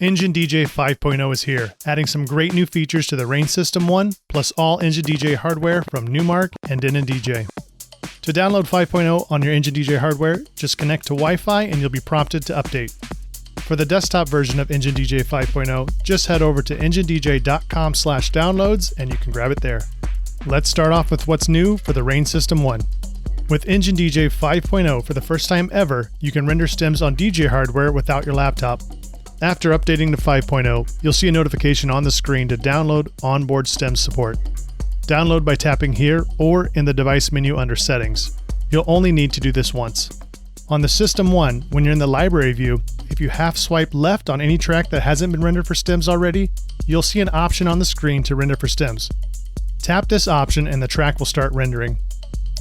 Engine DJ 5.0 is here, adding some great new features to the RANE System One, plus all Engine DJ hardware from Newmark and Denon DJ. To download 5.0 on your Engine DJ hardware, just connect to Wi-Fi and you'll be prompted to update. For the desktop version of Engine DJ 5.0, just head over to enginedj.com/downloads and you can grab it there. Let's start off with what's new for the RANE System One. With Engine DJ 5.0, for the first time ever, you can render stems on DJ hardware without your laptop. After updating to 5.0, you'll see a notification on the screen to download onboard stem support. Download by tapping here or in the device menu under Settings. You'll only need to do this once. On the System One, when you're in the library view, if you half swipe left on any track that hasn't been rendered for stems already, you'll see an option on the screen to render for stems. Tap this option and the track will start rendering.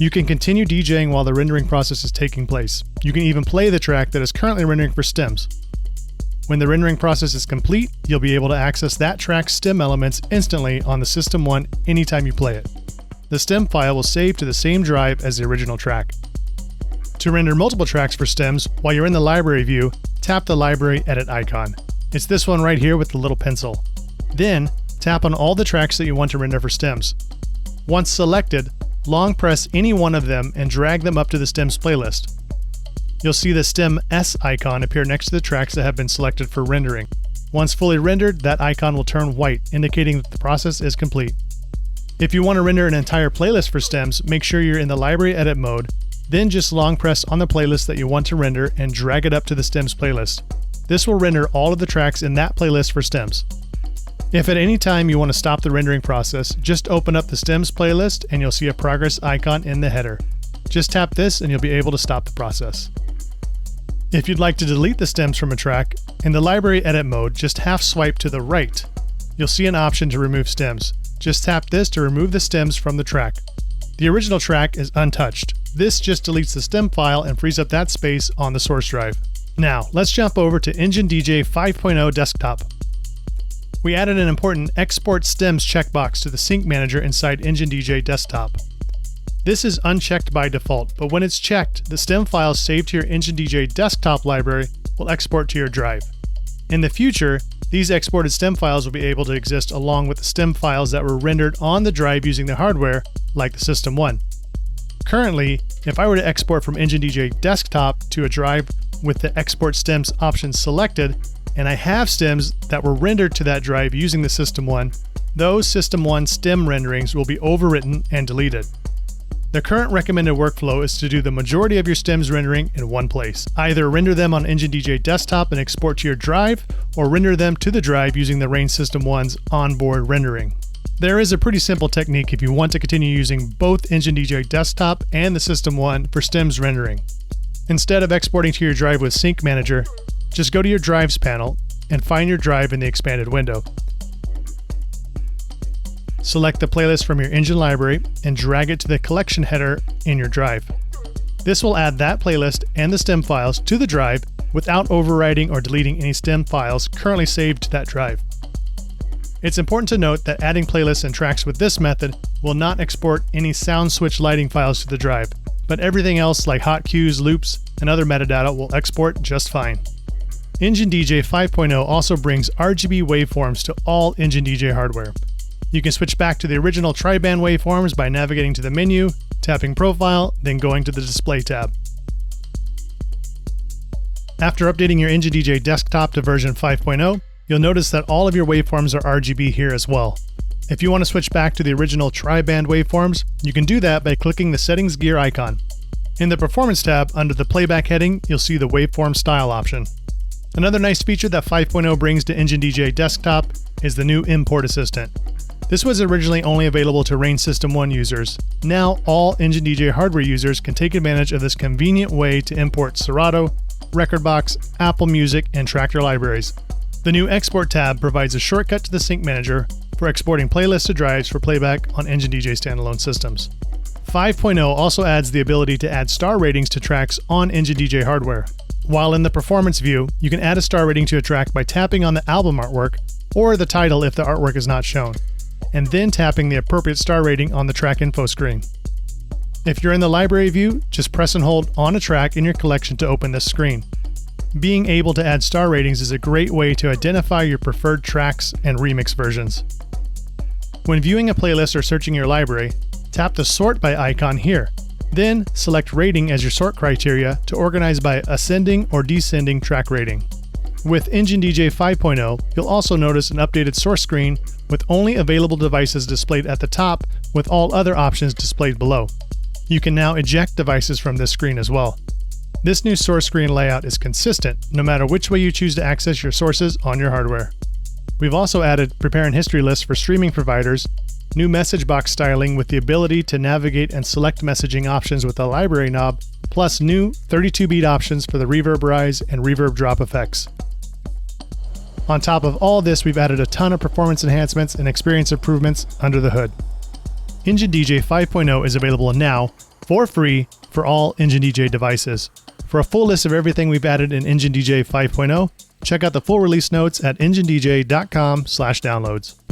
You can continue DJing while the rendering process is taking place. You can even play the track that is currently rendering for stems. When the rendering process is complete, you'll be able to access that track's stem elements instantly on the System One anytime you play it. The stem file will save to the same drive as the original track. To render multiple tracks for stems, while you're in the library view, tap the library edit icon. It's this one right here with the little pencil. Then, tap on all the tracks that you want to render for stems. Once selected, long press any one of them and drag them up to the stems playlist. You'll see the stem S icon appear next to the tracks that have been selected for rendering. Once fully rendered, that icon will turn white, indicating that the process is complete. If you want to render an entire playlist for stems, make sure you're in the library edit mode, then just long press on the playlist that you want to render and drag it up to the stems playlist. This will render all of the tracks in that playlist for stems. If at any time you want to stop the rendering process, just open up the stems playlist and you'll see a progress icon in the header. Just tap this and you'll be able to stop the process. If you'd like to delete the stems from a track, in the library edit mode, just half swipe to the right. You'll see an option to remove stems. Just tap this to remove the stems from the track. The original track is untouched. This just deletes the stem file and frees up that space on the source drive. Now, let's jump over to Engine DJ 5.0 desktop. We added an important Export Stems checkbox to the sync manager inside Engine DJ desktop. This is unchecked by default, but when it's checked, the stem files saved to your Engine DJ desktop library will export to your drive. In the future, these exported stem files will be able to exist along with the stem files that were rendered on the drive using the hardware, like the System One. Currently, if I were to export from Engine DJ desktop to a drive with the Export Stems option selected, and I have stems that were rendered to that drive using the System One, those System One stem renderings will be overwritten and deleted. The current recommended workflow is to do the majority of your stems rendering in one place. Either render them on Engine DJ desktop and export to your drive, or render them to the drive using the RANE System One's onboard rendering. There is a pretty simple technique if you want to continue using both Engine DJ desktop and the System One for stems rendering. Instead of exporting to your drive with Sync Manager, just go to your Drives panel and find your drive in the expanded window. Select the playlist from your Engine library and drag it to the collection header in your drive. This will add that playlist and the stem files to the drive without overwriting or deleting any stem files currently saved to that drive. It's important to note that adding playlists and tracks with this method will not export any sound switch lighting files to the drive, but everything else like hot cues, loops, and other metadata will export just fine. Engine DJ 5.0 also brings RGB waveforms to all Engine DJ hardware. You can switch back to the original tri-band waveforms by navigating to the menu, tapping Profile, then going to the Display tab. After updating your Engine DJ desktop to version 5.0, you'll notice that all of your waveforms are RGB here as well. If you want to switch back to the original tri-band waveforms, you can do that by clicking the Settings gear icon. In the Performance tab, under the Playback heading, you'll see the Waveform Style option. Another nice feature that 5.0 brings to Engine DJ desktop is the new Import Assistant. This was originally only available to RANE System One users. Now all Engine DJ hardware users can take advantage of this convenient way to import Serato, rekordbox, Apple Music, and Traktor libraries. The new Export tab provides a shortcut to the Sync Manager for exporting playlists to drives for playback on Engine DJ standalone systems. 5.0 also adds the ability to add star ratings to tracks on Engine DJ hardware. While in the Performance view, you can add a star rating to a track by tapping on the album artwork or the title if the artwork is not shown, and then tapping the appropriate star rating on the track info screen. If you're in the library view, just press and hold on a track in your collection to open this screen. Being able to add star ratings is a great way to identify your preferred tracks and remix versions. When viewing a playlist or searching your library, tap the Sort By icon here. Then select Rating as your sort criteria to organize by ascending or descending track rating. With Engine DJ 5.0, you'll also notice an updated source screen with only available devices displayed at the top, with all other options displayed below. You can now eject devices from this screen as well. This new source screen layout is consistent no matter which way you choose to access your sources on your hardware. We've also added Prepare and History lists for streaming providers, new message box styling with the ability to navigate and select messaging options with the library knob, plus new 32-beat options for the reverb rise and reverb drop effects. On top of all this, we've added a ton of performance enhancements and experience improvements under the hood. Engine DJ 5.0 is available now for free for all Engine DJ devices. For a full list of everything we've added in Engine DJ 5.0, check out the full release notes at enginedj.com/downloads.